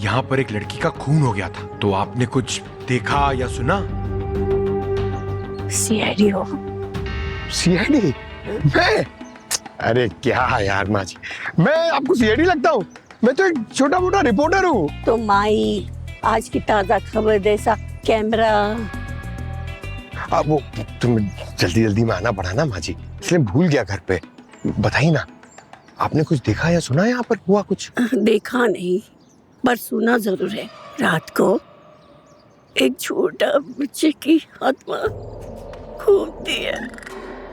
यहाँ पर एक लड़की का खून हो गया था, तो आपने कुछ देखा या सुना? सीआईडी हो? सीआईडी? मैं? अरे क्या यार माँ जी, मैं आपको सीआईडी लगता हूँ? मैं तो एक छोटा मोटा रिपोर्टर हूँ। तो माई आज की ताजा खबर जैसा कैमरा। अब वो तुम जल्दी जल्दी में आना पड़ा ना माँ जी, इसलिए भूल गया घर पे। बताइए ना, आपने कुछ देखा या सुना? यहाँ पर हुआ कुछ? देखा नहीं पर सुना जरूर है। रात को एक छोटा बच्चे की आत्मा घूमती है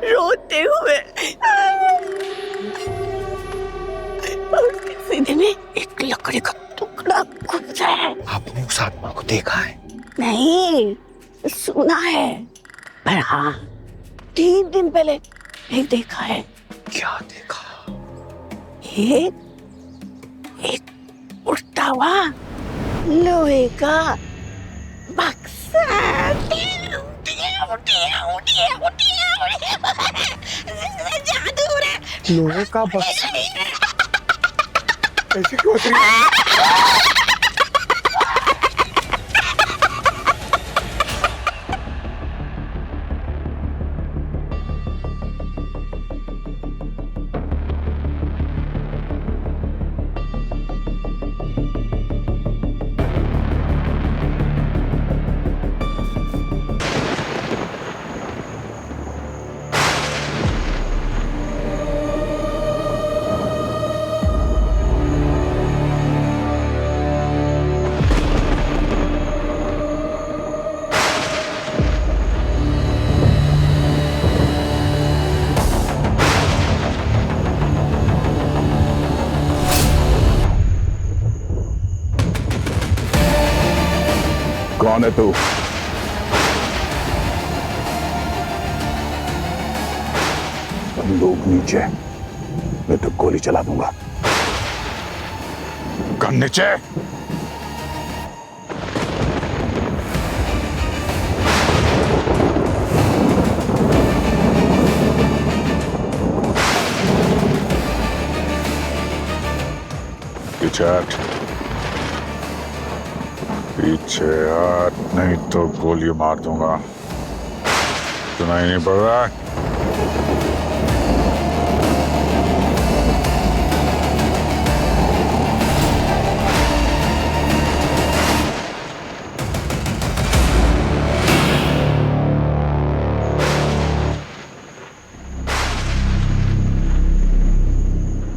रोते हुए, और उसके सीने में एक लकड़ी का टुकड़ा घुसा है। आपने उस आत्मा को देखा है? नहीं, सुना है, पर हाँ 3 दिन पहले एक देखा है। क्या देखा? एक उड़ता हुआ लोहे का बक्सा। जादू हो रहा है। लोहे का बक्सा? ऐसे क्यों होती है? कौन है तू? बंदूक नीचे, मैं तो गोली चला दूंगा। गन नीचे। पीछे हट, पीछे हट, नहीं तो गोली मार दूंगा। सुनाई नहीं पड़ रहा?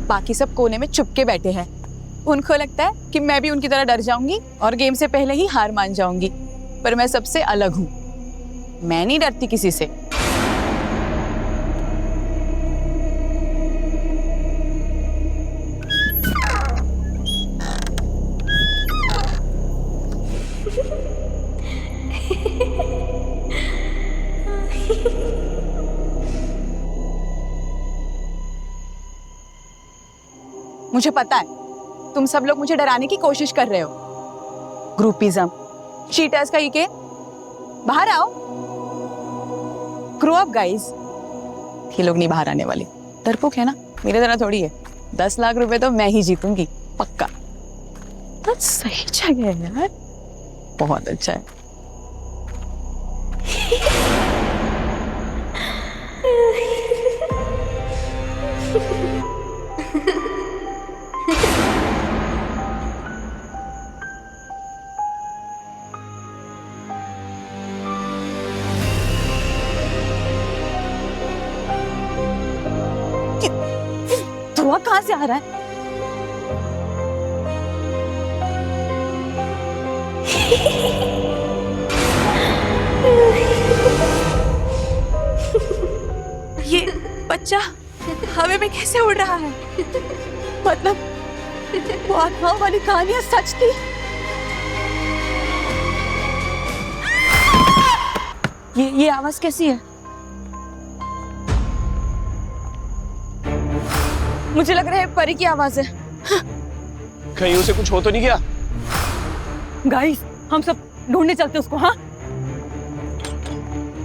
बाकी सब कोने में चुपके बैठे हैं। उनको लगता है कि मैं भी उनकी तरह डर जाऊंगी और गेम से पहले ही हार मान जाऊंगी, पर मैं सबसे अलग हूं। मैं नहीं डरती किसी से। मुझे पता है तुम सब लोग मुझे डराने की कोशिश कर रहे हो। ग्रुपिज्म, चीटर्स का ये के बाहर आओ। Grow up guys. ये लोग नहीं बाहर आने वाले। डरपोक है ना, मेरे तरह थोड़ी है। 10 लाख रुपए तो मैं ही जीतूंगी पक्का। बस सही जगह है यार, बहुत अच्छा है। धुआं कहाँ से आ रहा है? ये बच्चा हवा में कैसे उड़ रहा है? मतलब वो आत्माओं वाली कहानियां सच थी? ये आवाज कैसी है? मुझे लग रहा है परी की आवाज है। कहीं उसे कुछ हो तो नहीं गया? गाइस, हम सब ढूंढने चलते उसको। हाँ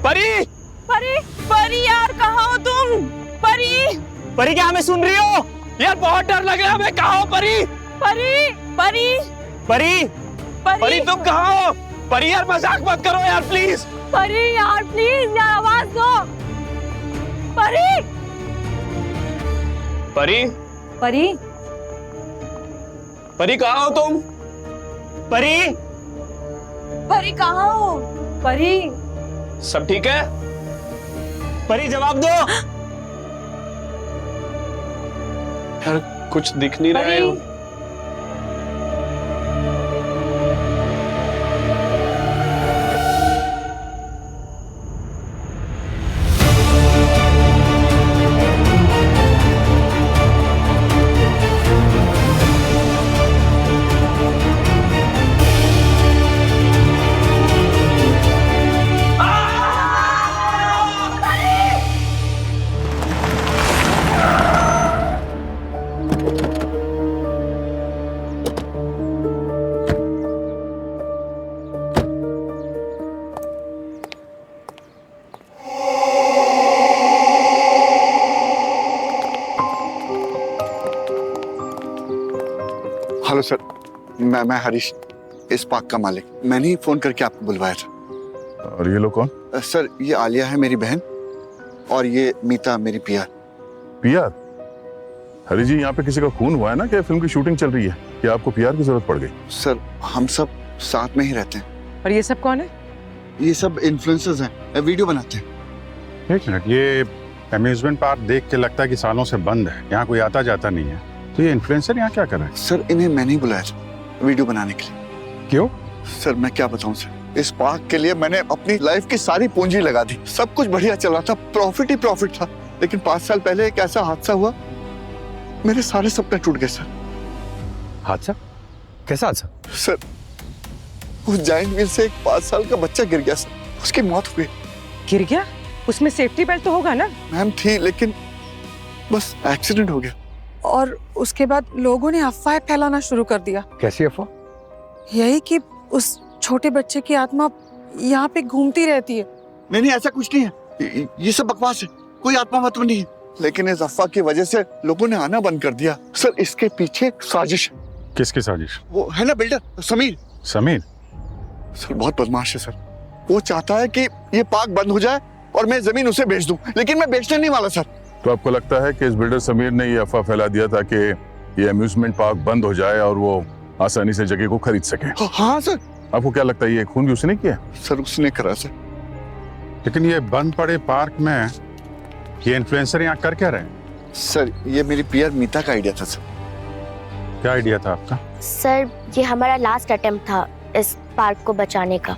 परी, परी, परी यार कहाँ हो तुम? परी, परी क्या हमें सुन रही हो? यार बहुत डर लग रहा है, मैं कहाँ हूँ परी? परी, परी, परी परी तुम कहाँ हो? परी यार मजाक मत करो यार प्लीज। परी यार प्लीज यार आवाज दो। परी परी परी परी कहाँ हो तुम? परी परी कहाँ हो? परी सब ठीक है? परी जवाब दो यार, कुछ दिख नहीं रहा है। परी हेलो सर, मैं हरीश, इस पार्क का मालिक। मैंने ही फोन करके आपको बुलवाया था। और ये लोग कौन? सर, ये आलिया है मेरी बहन और ये मीता मेरी पिया। पीआर? हरी जी, यहाँ पे किसी का खून हुआ है ना? क्या फिल्म की शूटिंग चल रही है? क्या आपको पीआर की जरूरत पड़ गई? सर, हम सब साथ में ही रहते हैं। और ये सब कौन है? ये सब इन्फ्लुएंसर्स हैं, वीडियो बनाते हैं। एक मिनट, ये अम्यूजमेंट पार्क देख के लगता है कि सालों से बंद है, यहाँ कोई आता जाता नहीं है। तो ये इन्फ्लुएंसर यहाँ क्या कर रहा है? सर, इन्हें मैंने ही बुलाया था वीडियो बनाने के लिए। क्यों? सर, मैं क्या बताऊं सर, इस पार्क के लिए मैंने अपनी लाइफ की सारी पूंजी लगा दी। सब कुछ बढ़िया चल रहा था, प्रॉफिट ही प्रॉफिट था। लेकिन 5 साल पहले एक ऐसा हादसा हुआ, मेरे सारे सपने टूट गए सर। हादसा? कैसा हादसा? सर, उस जायंट व्हील से एक 5 साल का बच्चा गिर गया सर, उसकी मौत हुई। गिर गया? उसमें सेफ्टी बेल्ट तो होगा ना? मैम थी, लेकिन बस एक्सीडेंट हो गया। और उसके बाद लोगों ने अफवाहें फैलाना शुरू कर दिया। कैसी अफवाह? यही कि उस छोटे बच्चे की आत्मा यहाँ पे घूमती रहती है। नहीं, ऐसा कुछ नहीं है, ये सब बकवास है, कोई आत्मा वात्मा नहीं है। लेकिन इस अफवाह की वजह से लोगों ने आना बंद कर दिया। सर, इसके पीछे एक साजिश है। किसकी साजिश? वो है ना बिल्डर समीर। समीर? सर, बहुत बदमाश है सर। वो चाहता है कि ये पार्क बंद हो जाए और मैं जमीन उसे बेच दूं, लेकिन मैं बेचने नहीं वाला सर। तो आपको लगता है कि इस बिल्डर समीर ने ये अफवाह फैला दिया था कि ये अम्यूजमेंट पार्क बंद हो जाए और वो आसानी से जगह को खरीद सके? हाँ सर। आपको क्या लगता है ये खून भी उसने किया? सर, उसने करा सर। लेकिन ये बंद पड़े पार्क में ये इन्फ्लुएंसर यहाँ कर क्या रहे हैं? सर, ये मेरी पियर मीता का आइडिया था सर। क्या आइडिया था आपका? सर, ये हमारा लास्ट अटेम्प्ट था इस पार्क को बचाने का।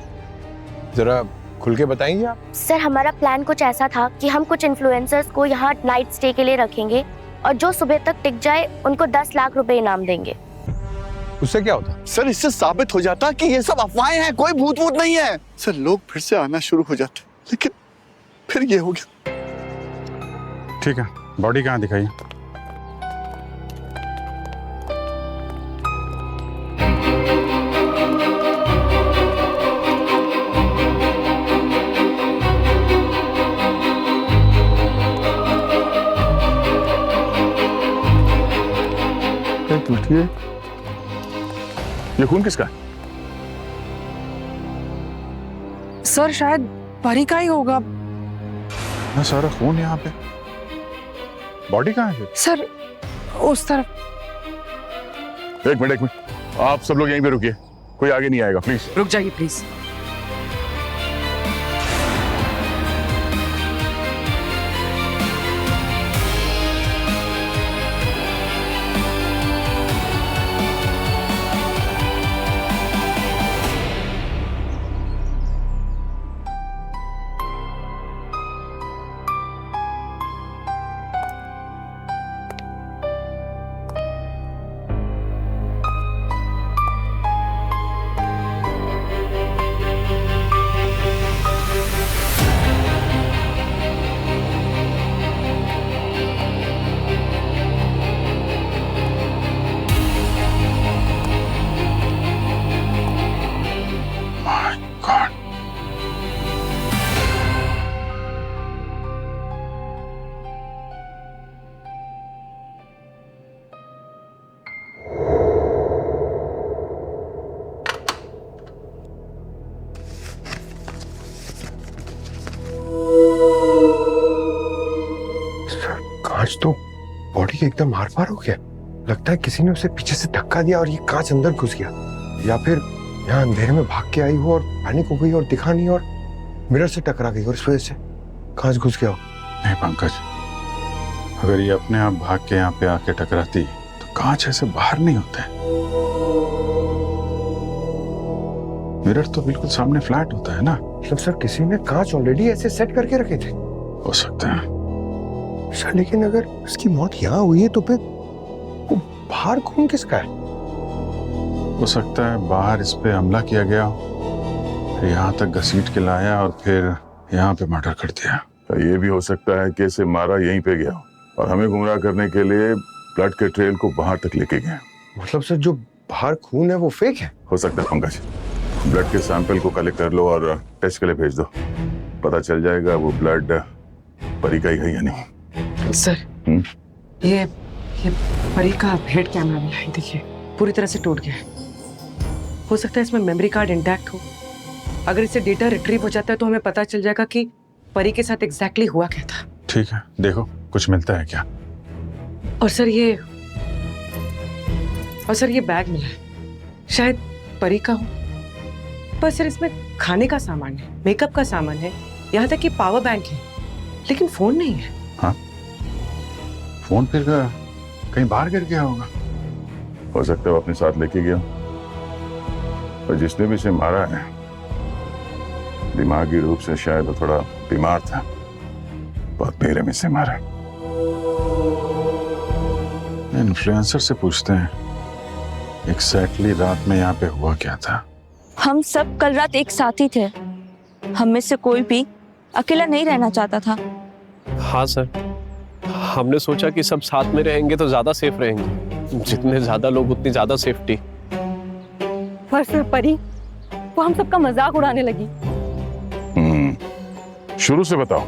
जरा खुल के बताएंगे आप? सर, हमारा प्लान कुछ ऐसा था कि हम कुछ इन्फ्लुएंसर्स को यहाँ नाइट स्टे के लिए रखेंगे और जो सुबह तक टिक जाए उनको 10 लाख रुपए इनाम देंगे। उससे क्या होता? सर, इससे साबित हो जाता कि ये सब अफवाहें हैं, कोई भूत वूत नहीं है। सर, लोग फिर से आना शुरू हो जाते, लेकिन फिर ये हो गया। ठीक है, बॉडी कहाँ दिखाई? ये खून किसका है? सर, शायद परी का ही होगा। ना सारा खून यहाँ पे, बॉडी कहाँ है? सर, उस तरफ। एक मिनट, आप सब लोग यहीं पे रुकिए, कोई आगे नहीं आएगा प्लीज। रुक जाइए प्लीज। आज तो बॉडी के एकदम आर पार हो गया। लगता है किसी ने उसे पीछे से धक्का दिया और ये कांच अंदर घुस गया, या फिर यहाँ अंधेरे में भाग के आई हो और पैनिक हो गई और दिखा नहीं और मिरर से टकरा गई और इस वजह से कांच घुस गया हो। नहीं पंकज, अगर ये अपने आप भाग के यहाँ पे आके टकराती तो कांच ऐसे बाहर नहीं होते। मिरर तो बिल्कुल सामने फ्लैट होता है ना। मतलब सर किसी ने कांच ऑलरेडी ऐसे सेट करके रखे थे। हो सकता है सर, लेकिन अगर उसकी मौत यहाँ हुई है तो फिर वो बाहर खून किसका है? हो सकता है बाहर इस पे हमला किया गया हो, फिर यहाँ तक घसीट के लाया और फिर यहाँ पे मर्डर कर दिया। तो ये भी हो सकता है कि इसे मारा यहीं पे गया और हमें गुमराह करने के लिए ब्लड के ट्रेल को बाहर तक लेके गया। मतलब सर जो बाहर खून है वो फेक है? हो सकता है पंकज, ब्लड के सैंपल को कलेक्ट कर लो और टेस्ट के लिए भेज दो, पता चल जाएगा वो ब्लड परी का ही है या नहीं। सर ये परी का हेड कैमरा भी है, देखिए पूरी तरह से टूट गया है। हो सकता है इसमें मेमोरी कार्ड इंटैक्ट हो। अगर इससे डेटा रिट्रीव हो जाता है तो हमें पता चल जाएगा कि परी के साथ एग्जैक्टली हुआ क्या था। ठीक है, देखो कुछ मिलता है क्या। और सर ये बैग मिला है, शायद परी का हो। पर सर इसमें खाने का सामान है, मेकअप का सामान है, यहाँ तक कि पावर बैंक है, लेकिन फोन नहीं है। हाँ, फोन फिर कहीं बाहर गिर गया होगा। हो सकता है वो अपने साथ लेके गया, और जिसने भी इसे मारा है दिमागी रूप से शायद वो थोड़ा बीमार था, बहुत बेरहमी से मारा। इन्फ्लुएंसर से पूछते हैं एग्जैक्टली रात में यहाँ पे हुआ क्या था। हम सब कल रात एक साथ ही थे, हम में से कोई भी अकेला नहीं रहना चाहता था। हाँ सर, हमने सोचा कि सब साथ में रहेंगे तो ज्यादा सेफ रहेंगे, जितने ज्यादा लोग उतनी ज्यादा सेफ्टी। पर सर परी वो हम सबका मजाक उड़ाने लगी। शुरू से बताओ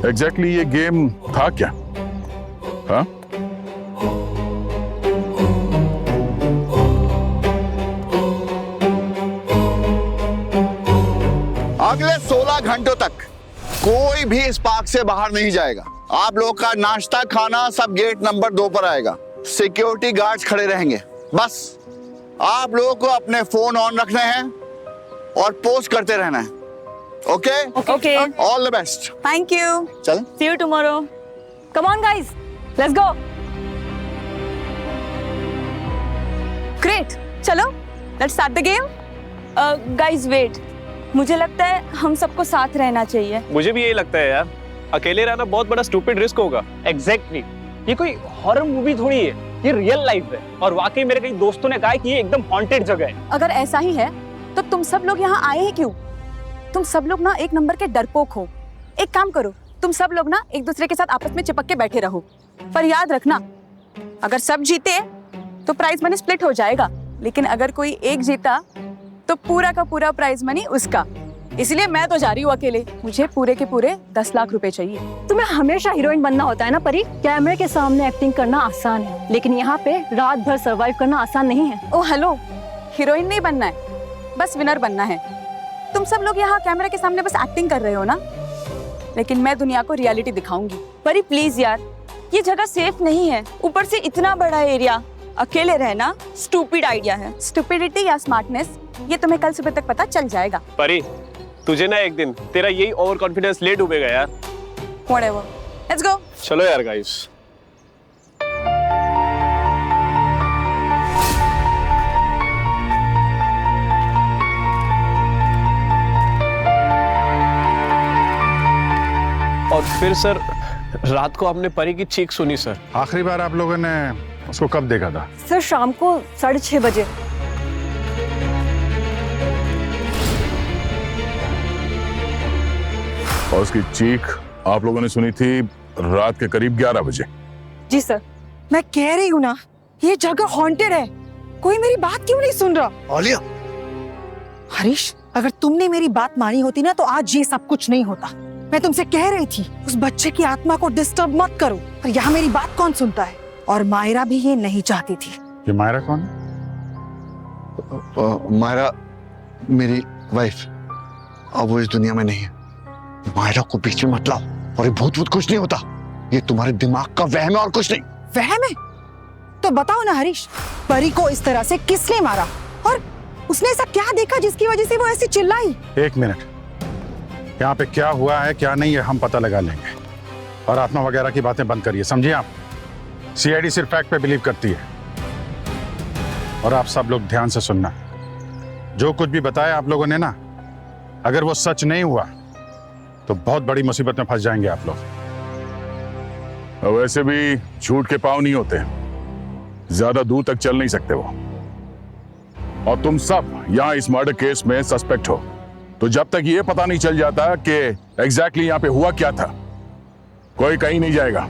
एग्जैक्टली ये गेम था क्या? हाँ? अगले 16 घंटों तक कोई भी इस पार्क से बाहर नहीं जाएगा। आप लोग का नाश्ता खाना सब गेट नंबर 2 पर आएगा। सिक्योरिटी गार्ड्स खड़े रहेंगे। बस आप लोगों को अपने फोन ऑन रखने हैं और पोस्ट करते रहना है। Okay? Okay, all the best. Thank you. चल, see you tomorrow. Come on guys, let's go. Great, चलो let's start the game. Guys wait, मुझे लगता है हम सबको साथ रहना चाहिए। मुझे भी यही लगता है यार, अकेले रहना बहुत बड़ा स्टूपिड रिस्क होगा। एग्जैक्टली, ये कोई हॉरर मूवी थोड़ी है, ये रियल लाइफ है। और वाकई मेरे कई दोस्तों ने कहा है कि ये एकदम हॉन्टेड जगह है। अगर ऐसा ही है तो तुम सब लोग यहाँ आए हैं क्यों? तुम सब लोग ना एक नंबर के डरपोक हो। एक काम करो, तुम सब लोग ना एक दूसरे के साथ आपस में चिपक के बैठे रहो, पर याद रखना अगर सब जीते तो प्राइज मनी स्प्लिट हो जाएगा, लेकिन अगर कोई एक जीता तो पूरा का पूरा प्राइज मनी उसका। इसलिए मैं तो जा रही हूँ अकेले, मुझे पूरे के पूरे 10 लाख रुपए चाहिए। तुम्हें हमेशा हीरोइन बनना होता है ना परी? कैमरे के सामने एक्टिंग करना आसान है, लेकिन यहाँ पे रात भर सरवाइव करना आसान नहीं है। ओ हेलो, हीरोइन नहीं बनना है, बस विनर बनना है। तुम सब लोग यहाँ कैमरे के सामने बस एक्टिंग कर रहे हो ना, लेकिन मैं दुनिया को रियलिटी दिखाऊंगी। परी प्लीज यार, ये जगह सेफ नहीं है, ऊपर से इतना बड़ा एरिया, अकेले रहना स्टूपिड आइडिया है। स्टुपिडिटी या स्मार्टनेस ये तुम्हें कल सुबह तक पता चल जाएगा। परी, तुझे ना एक दिन तेरा यही ओवर कॉन्फिडेंस ले डूबेगा यार। Whatever. Let's go. चलो यार गाइस। और फिर सर रात को आपने परी की चीख सुनी सर। आखिरी बार आप लोगों ने उसको कब देखा था? सर शाम को 6:30 बजे। और उसकी चीख आप लोगों ने सुनी थी रात के करीब 11 बजे। जी सर, मैं कह रही हूँ ना ये जगह हॉन्टेड है। कोई मेरी बात क्यों नहीं सुन रहा? आलिया, हरीश, अगर तुमने मेरी बात मानी होती ना तो आज ये सब कुछ नहीं होता। मैं तुमसे कह रही थी उस बच्चे की आत्मा को डिस्टर्ब मत करो, पर यहाँ मेरी बात कौन सुनता है? और मायरा भी ये नहीं चाहती थी। ये मायरा कौन है? मायरा मेरी वाइफ, अब वो इस दुनिया में नहीं है। मायरा को बीच में मत लाओ, और ये भूत कुछ नहीं होता। ये तुम्हारे दिमाग का वहम है और कुछ नहीं। वहम है? तो बताओ ना हरीश, परी को इस तरह से किसने मारा और उसने ऐसा क्या देखा जिसकी वजह से वो ऐसी चिल्लाई? एक मिनट, यहाँ पे क्या हुआ है क्या नहीं है हम पता लगा लेंगे, और आत्मा वगैरह की बातें बंद करिए, समझिए आप। सीआईडी सिर्फ फैक्ट पे बिलीव करती है, और आप सब लोग ध्यान से सुनना, जो कुछ भी बताया आप लोगों ने ना, अगर वो सच नहीं हुआ तो बहुत बड़ी मुसीबत में फंस जाएंगे आप लोग। वैसे भी झूठ के पांव नहीं होते, ज्यादा दूर तक चल नहीं सकते वो। और तुम सब यहाँ इस मर्डर केस में सस्पेक्ट हो, तो जब तक ये पता नहीं चल जाता कि एग्जैक्टली यहाँ पे हुआ क्या था, कोई कहीं नहीं जाएगा।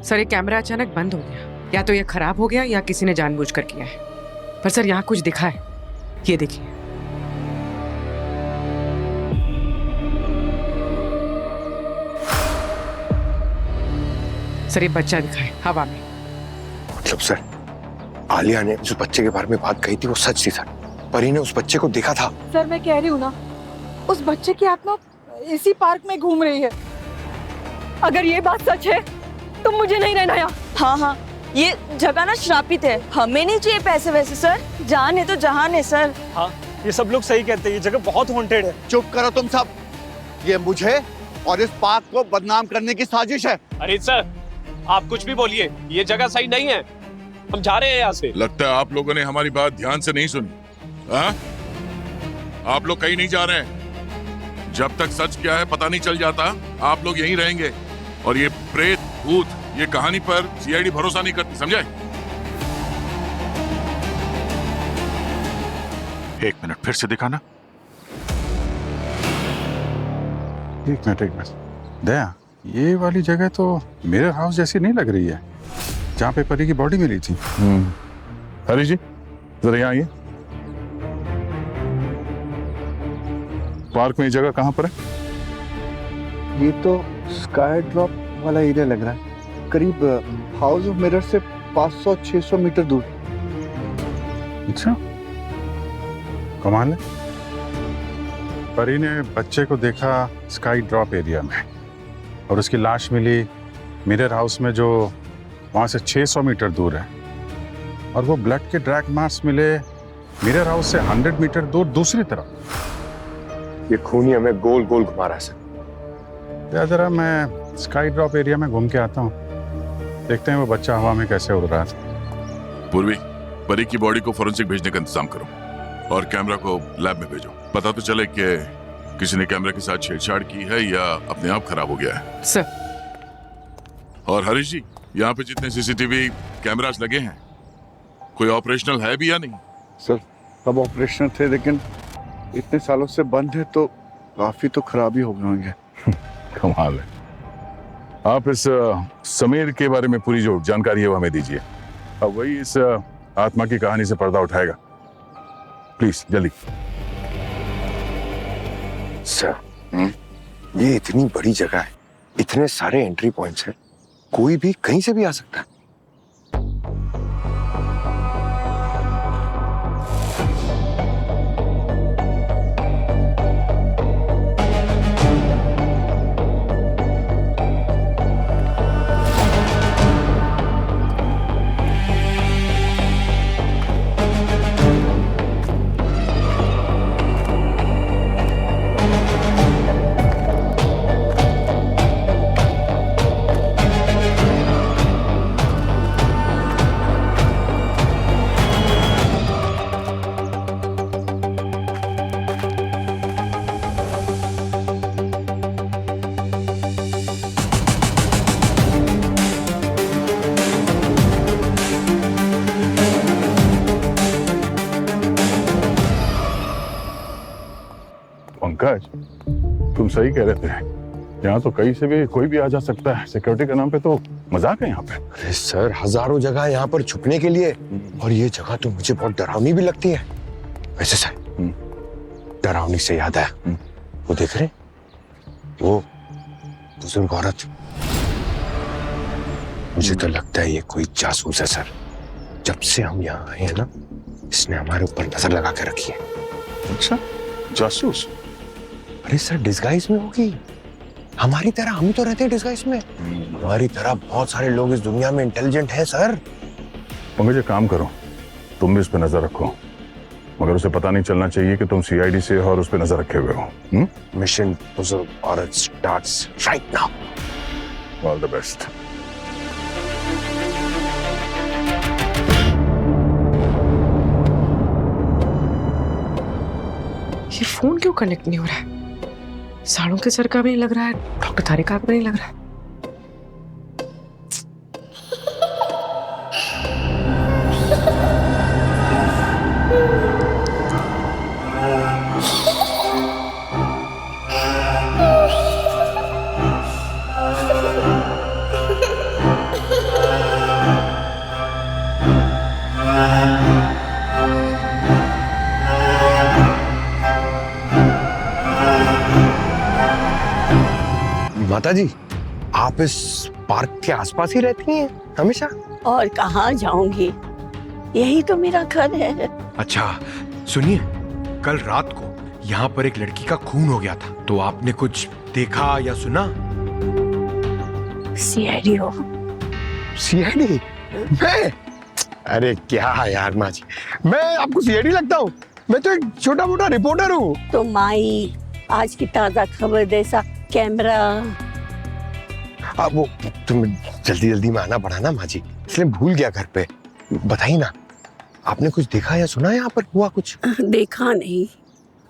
सर ये कैमरा अचानक बंद हो गया, या तो ये खराब हो गया या किसी ने जानबूझकर किया है। पर सर यहाँ कुछ दिखा है, ये देखिए। सर ये बच्चा दिखा है हवा में। मतलब सर, आलिया ने उस बच्चे के बारे में बात कही थी वो सच थी सर। परी ने उस बच्चे को देखा था। सर मैं कह रही हूँ ना, उस बच्चे की आत्मा इसी पार्क में घूम रही है। अगर ये बात सच है तो मुझे नहीं रहना यहाँ। हाँ हाँ, ये जगह ना श्रापित है, हमें नहीं चाहिए पैसे वैसे सर, जान है तो जहान है सर। हाँ, ये सब लोग सही कहते हैं, ये जगह बहुत हॉन्टेड है। चुप करो तुम सब, ये मुझे और इस पार्क को बदनाम करने की साजिश है। अरे सर, आप कुछ भी बोलिए, ये जगह सही नहीं है, हम जा रहे हैं यहाँ से। लगता है आप लोगों ने हमारी बात ध्यान से नहीं सुनी। हाँ? आप लोग कहीं नहीं जा रहे हैं, जब तक सच क्या है पता नहीं चल जाता आप लोग यहीं रहेंगे। और ये प्रेत भूत ये कहानी पर सीआईडी भरोसा नहीं करती, समझे? एक मिनट फिर से दिखाना। एक मिनट दया, ये वाली जगह तो मिरर हाउस जैसी नहीं लग रही है, जहाँ पे परी की बॉडी मिली थी। हरीश जी जरा यहाँ आइए। पार्क में ये जगह कहाँ पर है? ये तो स्काई ड्रॉप वाला एरिया लग रहा है, करीब हाउस ऑफ मिरर से 500-600 मीटर दूर। अच्छा, कमाल है। परी ने बच्चे को देखा स्काई ड्रॉप एरिया में, और उसकी लाश मिली मिरर हाउस में जो वहां से 600 मीटर दूर है, और वो ब्लड के ड्रैग मार्क्स मिले मिरर हाउस से 100 मीटर दूर दूसरी तरफ। ये खूनी हमें गोल गोल घुमा रहा है सर। जरा मैं स्काई ड्रॉप एरिया में घूम के आता हूँ, देखते हैं वो बच्चा हवा में कैसे उड़ रहा था। पूर्वी, परी की बॉडी को फोरेंसिक भेजने का इंतजाम करो और कैमरा को लैब में भेजो। पता तो चले कि किसी ने कैमरा के साथ छेड़छाड़ की है या अपने आप खराब हो गया है। सर। और हरीश जी, यहाँ पे जितने सीसीटीवी कैमरास लगे हैं, कोई ऑपरेशनल है भी या नहीं? सर सब ऑपरेशनल थे, लेकिन इतने सालों से बंद है तो काफी तो खराबी हो गए होंगे। कमाल है। आप इस समीर के बारे में पूरी जो जानकारी है वो हमें दीजिए, अब वही इस आत्मा की कहानी से पर्दा उठाएगा। प्लीज जल्दी। सर, ये इतनी बड़ी जगह है, इतने सारे एंट्री पॉइंट्स हैं, कोई भी कहीं से भी आ सकता है। पंकज, तुम सही कह रहे थे। यहाँ तो कहीं से भी कोई भी आ जा सकता है। सिक्योरिटी के नाम पे तो मजाक है यहाँ पे। अरे सर, हजारों जगह है यहाँ पर छुपने के लिए, और ये जगह तो मुझे बहुत डरावनी भी लगती है। वैसे सर, डरावनी से याद आया, वो देख रहे, वो बुजुर्ग औरत, मुझे तो लगता है ये कोई जासूस है सर। जब से हम यहाँ आए हैं ना, इसने हमारे ऊपर नजर लगा के रखी है। अच्छा, जासूस? अरे सर, डिस्गाइज में होगी। हमारी तरह हम तो रहते हैं डिस्गाइज में। हमारी तरह बहुत सारे लोग इस दुनिया में इंटेलिजेंट हैं सर। पंकज, एक काम करो, तुम भी इस पे नजर रखो, मगर उसे पता नहीं चलना चाहिए कि तुम सीआईडी से हो और उस पे नजर रखे हुए हो। मिशन बुजुर्ग औरत starts right now. All the best. ये फोन क्यों कनेक्ट नहीं हो रहा है? साड़ों के सर का भी नहीं लग रहा है, डॉक्टर तारिका का भी नहीं लग रहा है। माता जी, आप इस पार्क के आसपास ही रहती हैं हमेशा? और कहाँ जाऊंगी, यही तो मेरा घर है। अच्छा सुनिए, कल रात को यहाँ पर एक लड़की का खून हो गया था, तो आपने कुछ देखा या सुना? सीआईडी हो? सीआईडी? मैं? अरे क्या यार माँ जी, मैं आपको सीआईडी लगता हूँ? मैं तो एक छोटा मोटा रिपोर्टर हूँ। तो माई, आज की ताजा खबर जैसा कैमरा। अब वो तुम जल्दी जल्दी में आना पड़ा ना माँ जी, इसलिए भूल गया घर पे। बताइए ना, आपने कुछ देखा या सुना यहाँ पर हुआ कुछ? देखा नहीं,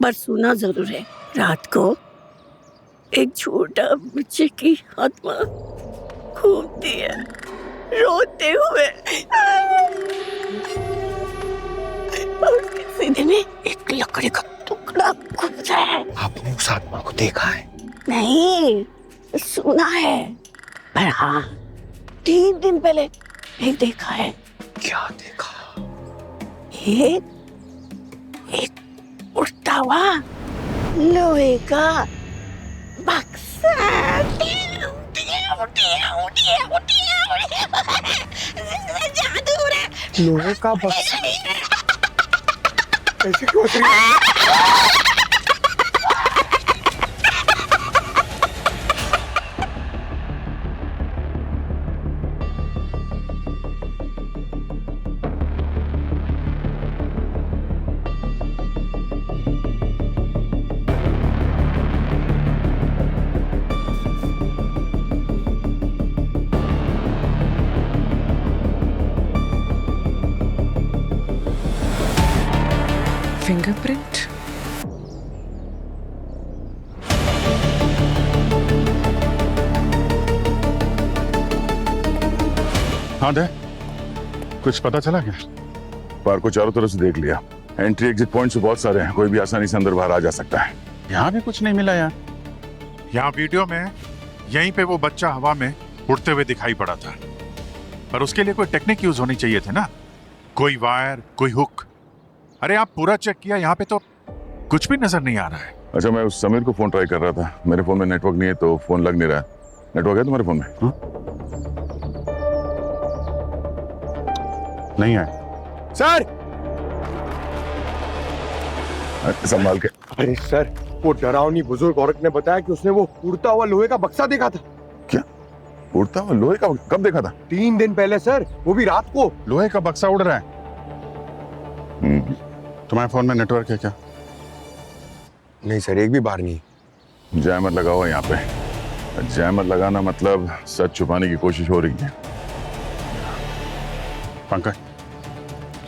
पर सुना जरूर है। रात को एक छोटा बच्चे की आत्मा घूमती है रोते हुए, और उसके सीने में एक लकड़ी का टुकड़ा घुसा है। आपने उस आत्मा को देखा है? नहीं, सुना है, पर हाँ 3 दिन पहले एक देखा है। क्या देखा? एक उड़ता हुआ लोहे का बक्सा। जादू हो रहा है। लोहे का बक्सा? ऐसे क्यों होती है? फिंगरप्रिंट? हाँ दे, कुछ पता चला क्या? पार्क को चारों तरफ से देख लिया, एंट्री एग्जिट पॉइंट से बहुत सारे हैं, कोई भी आसानी से अंदर बाहर आ जा सकता है। यहाँ भी कुछ नहीं मिला यार। यहाँ वीडियो में यहीं पे वो बच्चा हवा में उड़ते हुए दिखाई पड़ा था, पर उसके लिए कोई टेक्निक यूज होनी चाहिए थे ना, कोई वायर, कोई हुक। अरे आप पूरा चेक किया, यहाँ पे तो कुछ भी नजर नहीं आ रहा है। अच्छा, मैं उस समीर को फोन ट्राई कर रहा था, मेरे फोन में नेटवर्क नहीं है तो फोन लग नहीं रहा है। नेटवर्क है तुम्हारे फोन में? नहीं है सर। संभाल के। अरे सर, वो डरावनी बुजुर्ग औरत ने बताया कि उसने वो उड़ता हुआ लोहे का बक्सा देखा था। क्या उड़ता हुआ लोहे का? कब देखा था? 3 दिन पहले सर, वो भी रात को। लोहे का बक्सा उड़ रहा है। तुम्हारे फोन में नेटवर्क है क्या? नहीं सर, एक भी बार नहीं। जैमर लगा हुआ यहाँ पे। जैमर लगाना मतलब सच छुपाने की कोशिश हो रही है। पंकज,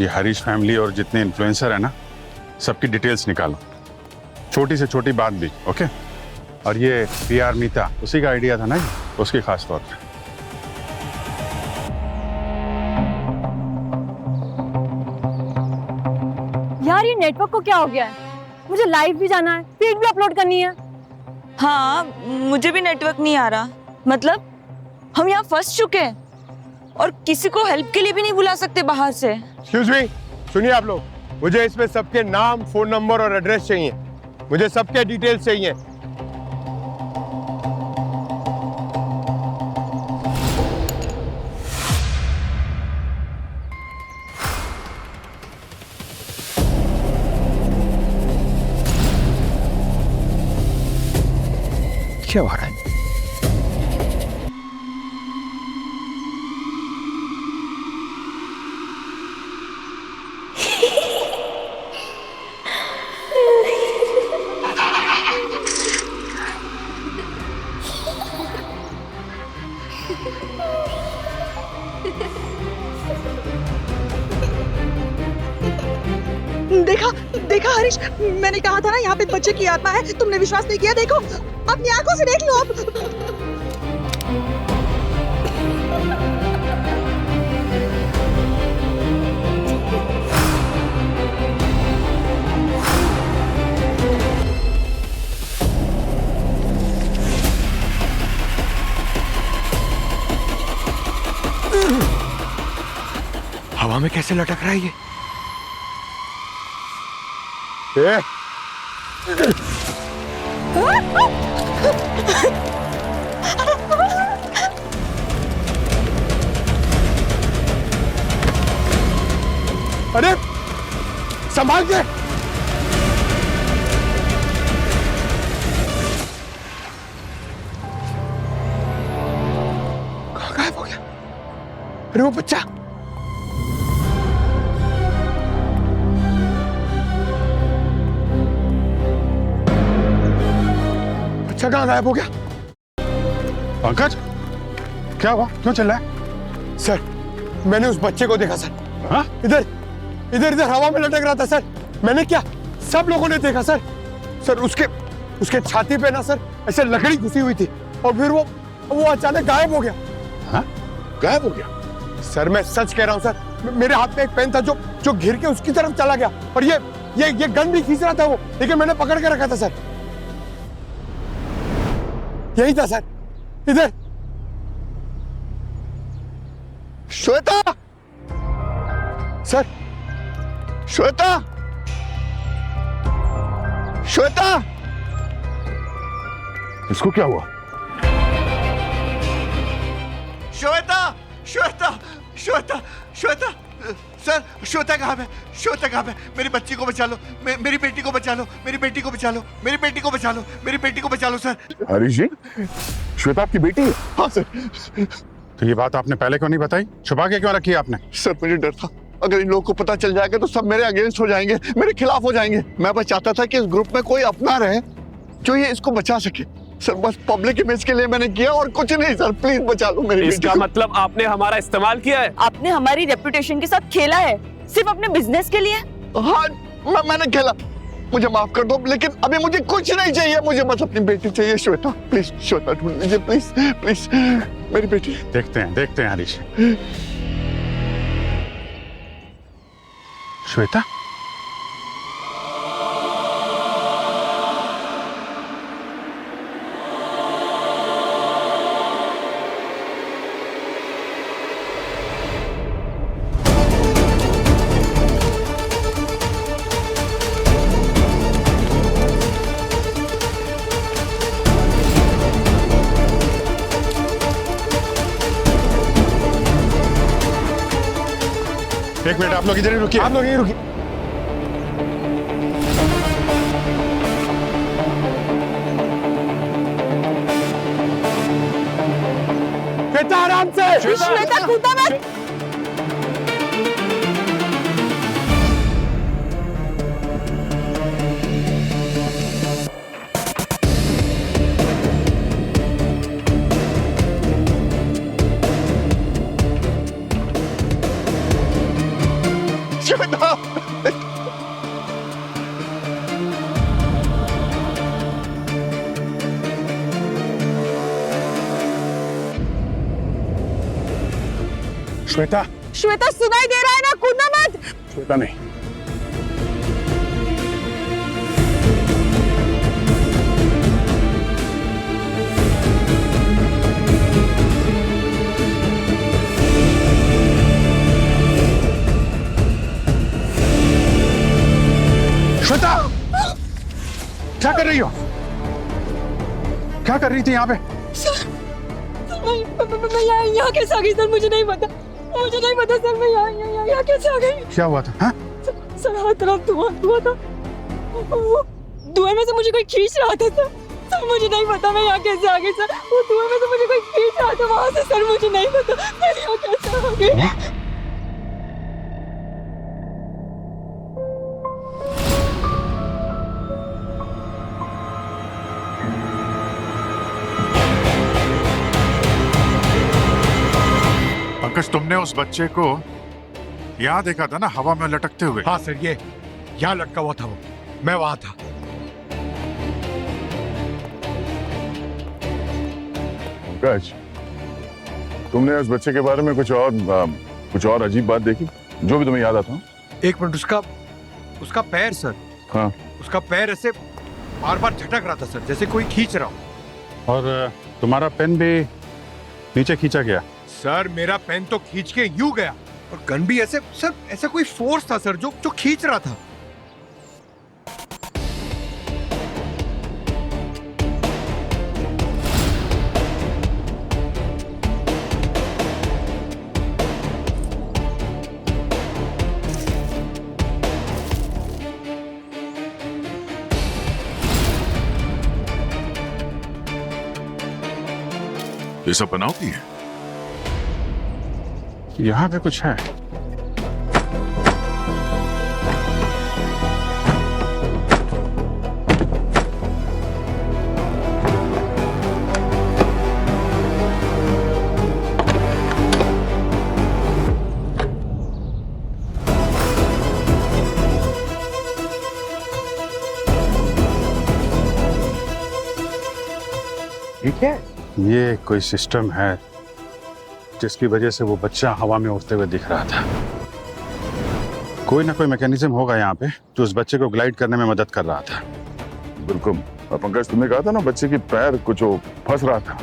ये हरीश फैमिली और जितने इन्फ्लुएंसर है ना, सबकी डिटेल्स निकालो, छोटी से छोटी बात भी। ओके? और ये पीआर मीता, उसी का आइडिया था ना, उसकी खास तौर पे। यार ये नेटवर्क को क्या हो गया है? मुझे लाइव भी जाना है, फीड भी अपलोड करनी है। हाँ, मुझे भी नेटवर्क नहीं आ रहा। मतलब हम यहाँ फंस चुके हैं और किसी को हेल्प के लिए भी नहीं बुला सकते बाहर से। एक्सक्यूज मी, सुनिए आप लोग, मुझे इसमें सबके नाम, फोन नंबर और एड्रेस चाहिए। मुझे सबके डिटेल्स चाहिए। क्या हो रहा है? देखा देखा हरीश, मैंने कहा था ना यहाँ पे बच्चे की आत्मा है, तुमने विश्वास नहीं किया। देखो अपनी आंखों से देख लो अब। हवा में कैसे लटक रहा है ये? अरे संभाल के। कहाँ गायब हो गया? अरे वो बच्चा। बच्चा कहाँ गायब हो गया? पंकज, क्या हुआ? क्यों चिल्ला है? सर, मैंने उस बच्चे को देखा सर। हाँ? इधर इधर इधर हवा में लटक रहा था सर। मैंने क्या, सब लोगों ने देखा सर। सर उसके छाती पे ना सर ऐसे लकड़ी घुसी हुई थी और फिर वो अचानक गायब हो गया। हाँ? गायब हो गया? सर मैं सच कह रहा हूँ सर, मेरे हाथ में एक पेन था जो घिर के उसकी तरफ चला गया और ये गन भी खींच रहा था वो, लेकिन मैंने पकड़ के रखा था सर। यही था सर, इधर। श्वेता सर, श्वेता, श्वेता। इसको क्या हुआ? श्वेता, श्वेता, श्वेता, श्वेता। सर, श्वेता कहाँ पे? श्वेता कहाँ पे? मेरी बच्ची को बचा लो, मेरी बेटी को बचा लो, मेरी बेटी को बचा लो, मेरी बेटी को बचा लो, मेरी बेटी को बचा लो सर। हरीश जी, श्वेता आपकी बेटी है? हाँ सर। तो ये बात आपने पहले क्यों नहीं बताई? छुपा के क्यों रखी आपने? सर मुझे डर था, अगर इन लोगों को पता चल जाएगा तो सब मेरे अगेंस्ट हो जाएंगे, मेरे खिलाफ हो जाएंगे। मैं बस चाहता था कि इस ग्रुप में कोई अपना रहे जो ये इसको बचा सके। सर बस पब्लिक इमेज के लिए मैंने किया और कुछ नहीं सर, प्लीज बचा लो मेरी इसका मतलब आपने हमारा इस्तेमाल किया है? आपने हमारी रेपुटेशन के साथ खेला है, सिर्फ अपने बिजनेस के लिए। हाँ, मैंने खेला, मुझे माफ कर दो, लेकिन अभी मुझे कुछ नहीं चाहिए, मुझे बस अपनी बेटी चाहिए। श्वेता प्लीज, श्वेता ढूंढ लीजिए प्लीज, प्लीज मेरी बेटी। देखते हैं हरीश। श्वेता, एक मिनट, आप लोग इधर ही रुकिए। आप लोग यहीं रुकिए। श्वेता आराम से। श्वेता कूदा मत। श्वेता, श्वेता, श्वेता सुनाई दे रहा है ना, कूदना मत। श्वेता नहीं। श्वेता, क्या कर रही हो? क्या कर रही थी यहाँ पे? मैं यहाँ कैसे आ गई सर? मुझे नहीं पता सर। मैं यहाँ कैसे आ गई? क्या हुआ था? हाँ? सर हर तरफ धुआं था। वो धुएं में से मुझे कोई खींच रहा था सर। मुझे नहीं पता मैं यहाँ कैसे आ गई सर। वो धुएं में से मुझे कोई खींच रहा था वहां से सर। मुझे नहीं पता मैं यहाँ कैसे आ गई। पंकज, तुमने उस बच्चे को यहाँ देखा था ना, हवा में लटकते हुए? हाँ सर, ये यहाँ लटका हुआ था वो, मैं वहां था। पंकज, तुमने उस बच्चे के बारे में कुछ और अजीब बात देखी जो भी तुम्हें याद आता हो? एक मिनट, उसका पैर सर। हाँ, उसका पैर ऐसे बार बार झटक रहा था सर, जैसे कोई खींच रहा हो। और तुम्हारा पेन भी नीचे खींचा गया? सर मेरा पेन तो खींच के यूं गया, और गन भी ऐसे सर, ऐसा कोई फोर्स था सर जो खींच रहा था। ये सब बनावटी है? यहाँ पे कुछ है। ठीक है, ये कोई सिस्टम है जिसकी वजह से वो बच्चा हवा में उड़ते हुए दिख रहा था। कोई ना कोई मैकेनिज्म होगा यहाँ पे जो उस बच्चे को ग्लाइड करने में मदद कर रहा था। बिल्कुल। और पंकज, तुमने कहा था ना बच्चे की पैर कुछ फंस रहा था,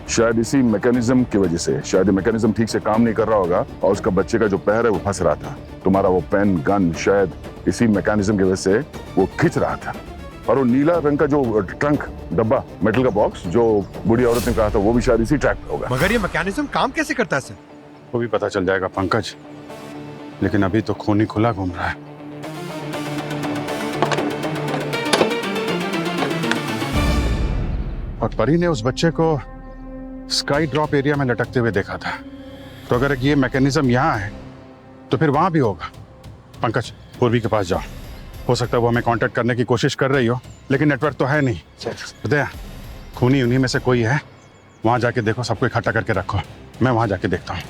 शायद इसी मैकेनिज्म की वजह से, शायद मैकेनिज्म ठीक से काम नहीं कर रहा होगा और उसका बच्चे का जो पैर है वो फंस रहा था। तुम्हारा वो पेन गन शायद इसी मैकेनिज्म की वजह से वो खींच रहा था। और वो नीला रंग का जो ट्रंक डब्बा, मेटल का बॉक्स जो बूढ़ी औरत ने कहा था, वो भी शायद इसी ट्रैक पे होगा। मगर ये मैकेनिज्म काम कैसे करता है सर? वो भी पता चल जाएगा पंकज, लेकिन अभी तो खून ही खुला घूम रहा है। और परी ने उस बच्चे को स्काई ड्रॉप एरिया में लटकते हुए देखा था, तो अगर ये मैकेनिज्म यहाँ है तो फिर वहां भी होगा। पंकज, पूर्वी के पास जाओ, हो सकता है वो हमें कांटेक्ट करने की कोशिश कर रही हो, लेकिन नेटवर्क तो है नहीं। हृदय, खूनी उन्हीं में से कोई है, वहां जाके देखो, सबको इकट्ठा करके रखो, मैं वहां जाके देखता हूँ।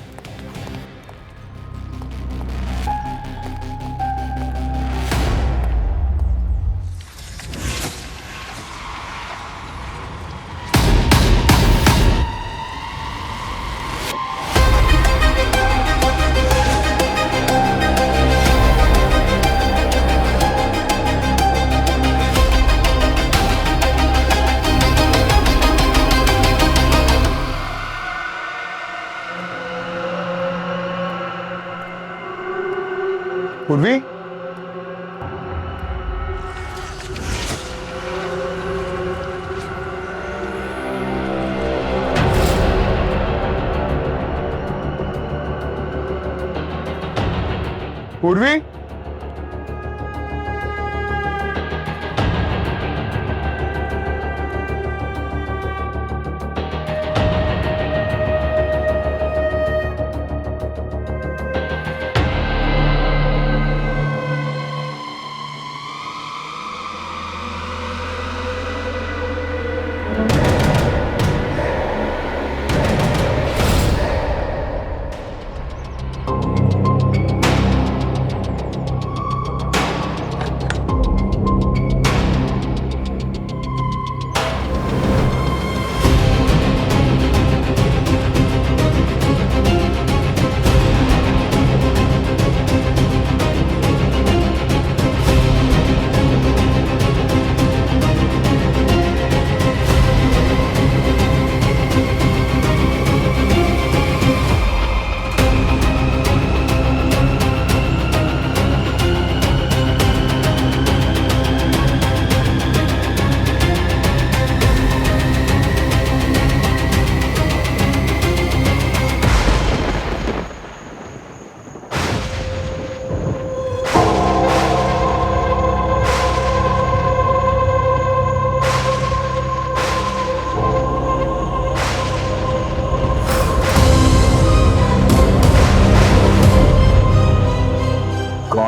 पूर्वी, पूर्वी,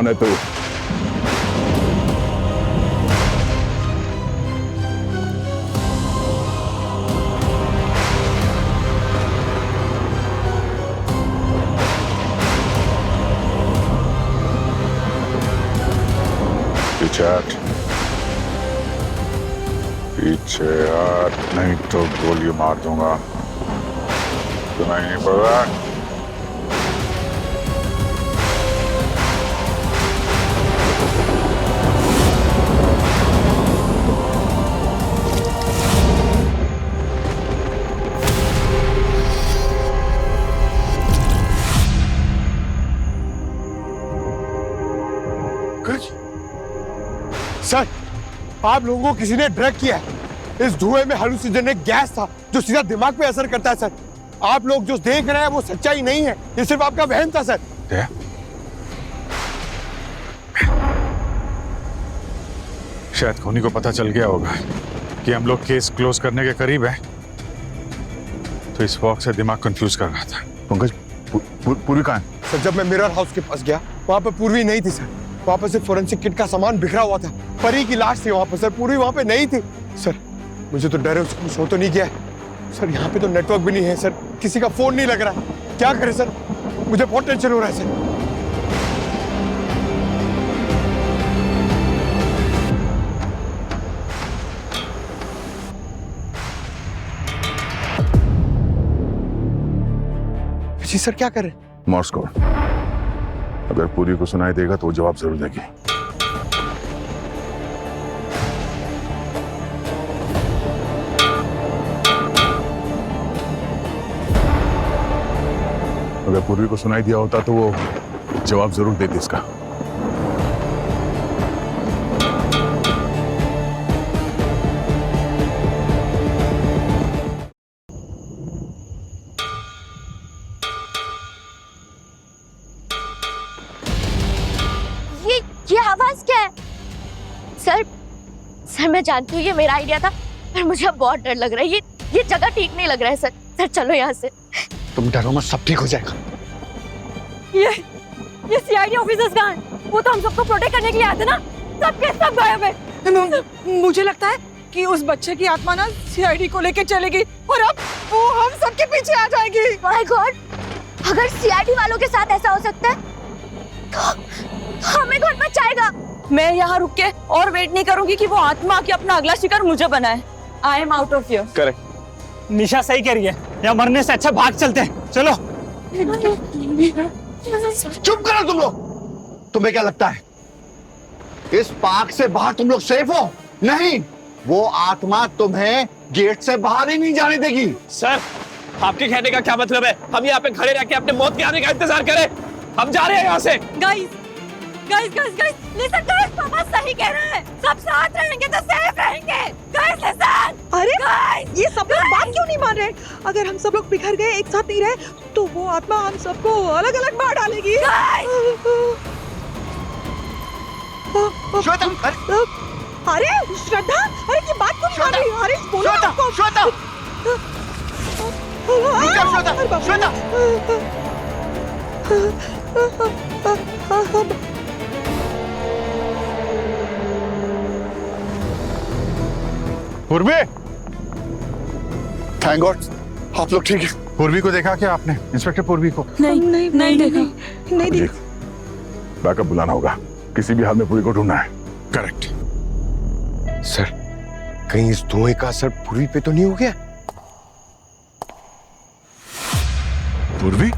कौन है तू? पीछे हट, पीछे हट, नहीं तो गोली मार दूंगा। सुनाई नहीं पड़ रहा? सर, आप लोगों को किसी ने ड्रग किया है। इस धुएं में हालूसिनेजेनिक गैस था जो सीधा दिमाग पे असर करता है सर। आप लोग जो देख रहे हैं वो सच्चाई नहीं है, ये सिर्फ आपका वहम था सर। क्या? शायद खूनी को पता चल गया होगा कि हम लोग केस क्लोज करने के करीब हैं, तो इस वॉक से दिमाग कंफ्यूज कर रहा था। पंकज, पूर्वी कहाँ है? सर, जब मैं मिरर हाउस के पास गया वहां पर पूर्वी नहीं थी सर। वहां पर सिर्फ फोरेंसिक किट का सामान बिखरा हुआ था। परी की लाश थी वहां पर सर, पूर्वी वहां पे नहीं थी सर। मुझे तो डर है उसको कुछ हो तो नहीं गया सर। यहाँ पे तो नेटवर्क भी नहीं है सर, किसी का फोन नहीं लग रहा है। क्या करें सर, मुझे बहुत टेंशन हो रहा है सर। जी सर, क्या कर रहे हैं? Moore's code. अगर पूरी को सुनाई देगा तो वो जवाब जरूर देगी। अगर पूर्वी को सुनाई दिया होता तो वो जवाब जरूर देती इसका। ये आवाज क्या है? सर मैं जानती हूँ ये मेरा आइडिया था, पर मुझे अब बहुत डर लग रहा है। ये जगह ठीक नहीं लग रहा है सर। सर चलो यहाँ से। तुम डरो मत, सब ठीक हो जाएगा। ये सीआईडी ऑफिसर्स कहाँ हैं? वो तो हम सबको प्रोटेक्ट करने के लिए आए थे ना। सब के सब गायब है। मुझे लगता है कि उस बच्चे की आत्मा ना सीआईडी को लेके चलेगी और अब वो हम सबके पीछे आ जाएगी। माय गॉड, अगर सीआईडी वालों के साथ ऐसा हो सकता है तो हमें कौन बचाएगा? मैं यहाँ रुक के और वेट नहीं करूंगी कि वो आत्मा के अपना अगला शिकार मुझे बनाए। I am out of here. Correct, Nisha सही कह रही है। यहाँ मरने से अच्छा भाग चलते हैं। चलो। चुप करो तुम लोग। तुम्हें क्या लगता है इस पार्क से बाहर तुम लोग सेफ हो? नहीं, वो आत्मा तुम्हें गेट से बाहर ही नहीं जाने देगी। सर, आपके कहने का क्या मतलब है? हम यहाँ पे खड़े रह के अपने मौत के आने का इंतजार करें? हम जा रहे हैं यहाँ से। गाइस, लिसन गाइस, पापा सही कह रहे हैं। सब साथ रहेंगे तो सेफ रहेंगे। Guys listen. अरे गाइस, ये सब लोग बात क्यों नहीं मान रहे? अगर हम सब लोग बिखर गए, एक साथ नहीं रहे, तो वो आत्मा हम सबको अलग अलग मार डालेगी। श्वेता, अरे श्रद्धा, अरे ये बात क्यों नहीं मान रही? अरे बोलो आपको। श्वेता, श्वेता, पूर्वी, थैंक गॉड आप लोग ठीक है। पूर्वी को देखा क्या आपने? इंस्पेक्टर पूर्वी को? नहीं देखा। बैकअप बुलाना होगा। किसी भी हाल में पूरी को ढूंढना है। Correct sir. कहीं इस धुएं का असर पूर्वी पे तो नहीं हो गया? पूर्वी?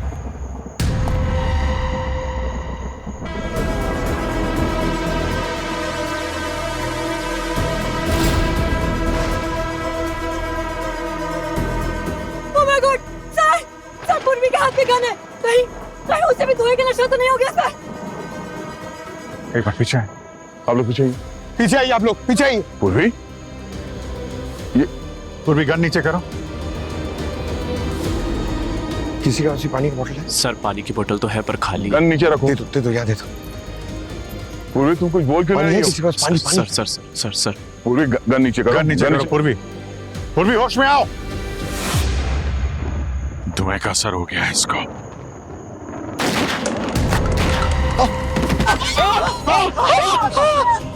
पूर्वी के हाथ में गन है। कहीं उसे भी धुएं का नशा तो नहीं हो गया सर? एक बार पीछे आए। आप लोग पीछे आइए। पीछे आइए, आप लोग पीछे आइए। पूर्वी, ये पूर्वी गन नीचे करो। किसी का उसी पानी की बोतल है? सर, पानी की बोतल तो है पर खाली। गन नीचे रखो। दे दो, यहाँ दे दो। पूर्वी, तुम कुछ बोल क्यों नहीं किसी के पास पानी? सर। पूर्वी, गन नीचे करो। गन नीचे करो। पूर्वी होश में आओ। धुएं का असर हो गया है इसको।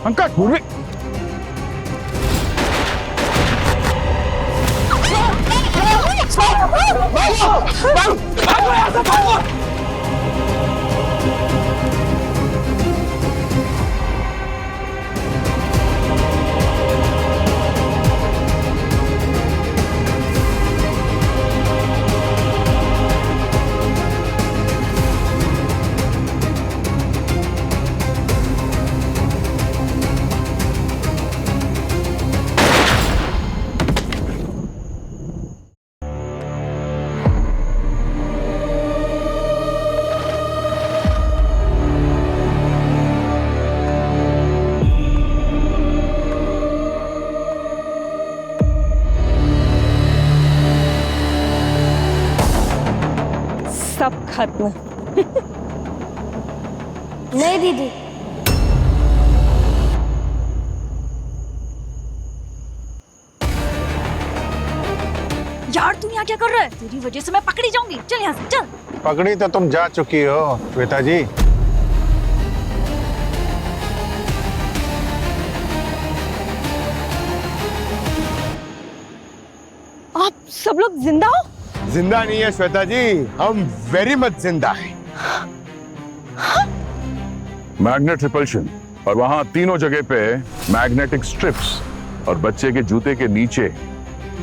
पंकज सब खत्म। नहीं दीदी, यार तुम यहाँ क्या कर रहा है? तेरी वजह से मैं पकड़ी जाऊंगी। चल यहाँ से चल। पकड़ी तो तुम जा चुकी हो श्वेता जी। आप सब लोग जिंदा हो? जिंदा नहीं है श्वेता जी, हम वेरी मच जिंदा है। मैग्नेट रिपल्शन, और वहां तीनों जगह पे मैग्नेटिक स्ट्रिप्स, और बच्चे के जूते के नीचे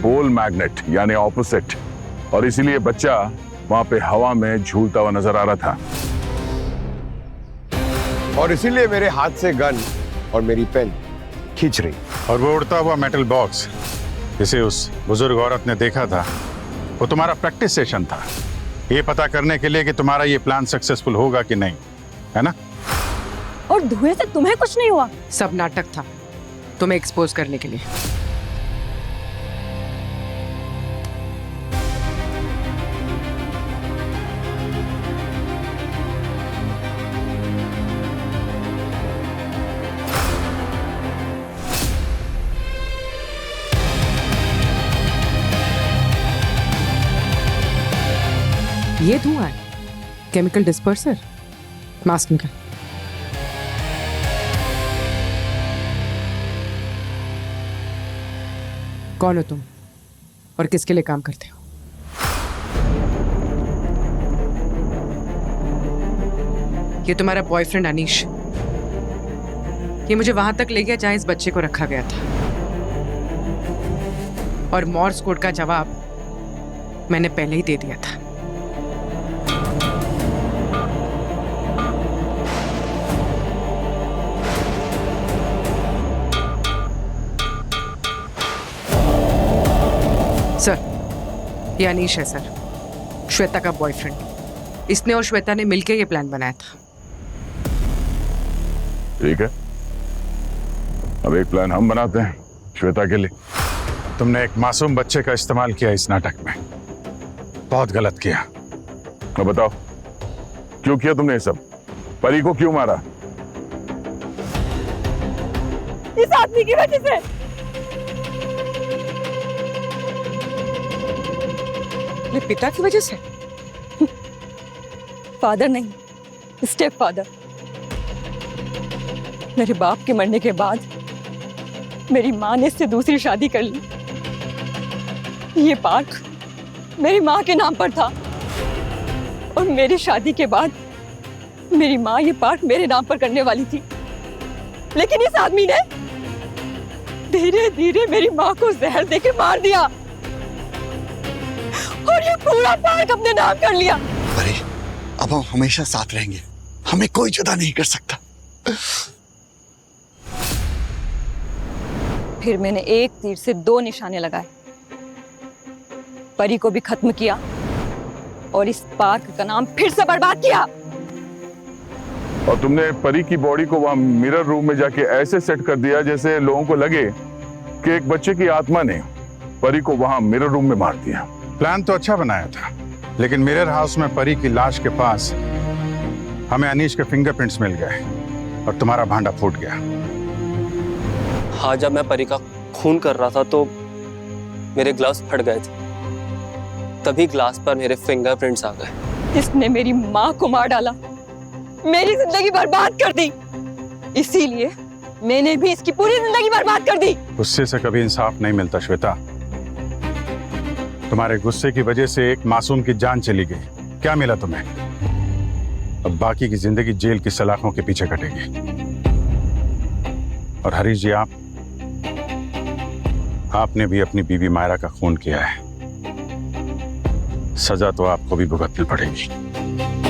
पोल मैग्नेट यानी ऑपोजिट, और इसीलिए बच्चा वहां पे हवा में झूलता हुआ नजर आ रहा था। और इसीलिए मेरे हाथ से गन और मेरी पेन खींच रही। और वो उड़ता हुआ मेटल बॉक्स जिसे उस बुजुर्ग औरत ने देखा था, वो तुम्हारा प्रैक्टिस सेशन था, ये पता करने के लिए कि तुम्हारा ये प्लान सक्सेसफुल होगा कि नहीं, है ना? और धुएं से तुम्हें कुछ नहीं हुआ? सब नाटक था तुम्हें एक्सपोज करने के लिए। ये धुआं है केमिकल डिस्पर्सर। मास्क निकाल। कौन हो तुम और किसके लिए काम करते हो? ये तुम्हारा बॉयफ्रेंड अनीश, ये मुझे वहां तक ले गया जहां इस बच्चे को रखा गया था, और मॉर्स कोड का जवाब मैंने पहले ही दे दिया था। सर, ये अनीश है सर, श्वेता का बॉयफ्रेंड। इसने और श्वेता ने मिलकर ये प्लान बनाया था। ठीक है, अब एक प्लान हम बनाते हैं श्वेता के लिए। तुमने एक मासूम बच्चे का इस्तेमाल किया इस नाटक में, बहुत गलत किया। अब बताओ क्यों किया तुमने ये सब? परी को क्यों मारा? इस आदमी की वजह से। मेरे पिता की वजह से? फादर नहीं, स्टेप फादर। मेरे बाप के मरने के बाद मेरी माँ ने इससे दूसरी शादी कर ली। ये पार्क मेरी माँ के नाम पर था, और मेरी शादी के बाद मेरी माँ ये पार्क मेरे नाम पर करने वाली थी, लेकिन इस आदमी ने धीरे धीरे मेरी माँ को जहर देके मार दिया, और ये पूरा पार्क अपने नाम कर लिया। परी, अब हम हमेशा साथ रहेंगे, हमें कोई जुदा नहीं कर सकता। फिर मैंने एक तीर से दो निशाने लगाए, परी को भी खत्म किया और इस पार्क का नाम फिर से बर्बाद किया। और तुमने परी की बॉडी को वहां मिरर रूम में जाके ऐसे सेट कर दिया जैसे लोगों को लगे कि एक बच्चे की आत्मा ने परी को वहां मिरर रूम में मार दिया। प्लान तो अच्छा बनाया था, लेकिन मिरर हाउस में परी की लाश के पास हमें अनीश के फिंगरप्रिंट्स मिल गए और तुम्हारा भांडा फूट गया। हाँ, जब मैं परी का खून कर रहा था तो मेरे ग्लव्स फट गए थे, तभी ग्लास पर मेरे फिंगरप्रिंट्स आ गए। इसने मेरी माँ को मार डाला मेरी जिंदगी बर्बाद कर दी, इसीलिए मैंने भी इसकी पूरी जिंदगी बर्बाद कर दी। गुस्से से कभी इंसाफ नहीं मिलता श्वेता। तुम्हारे गुस्से की वजह से एक मासूम की जान चली गई। क्या मिला तुम्हें? अब बाकी की जिंदगी जेल की सलाखों के पीछे कटेगी। और हरीश जी, आपने भी अपनी बीवी मायरा का खून किया है। सजा तो आपको भी भुगतनी पड़ेगी।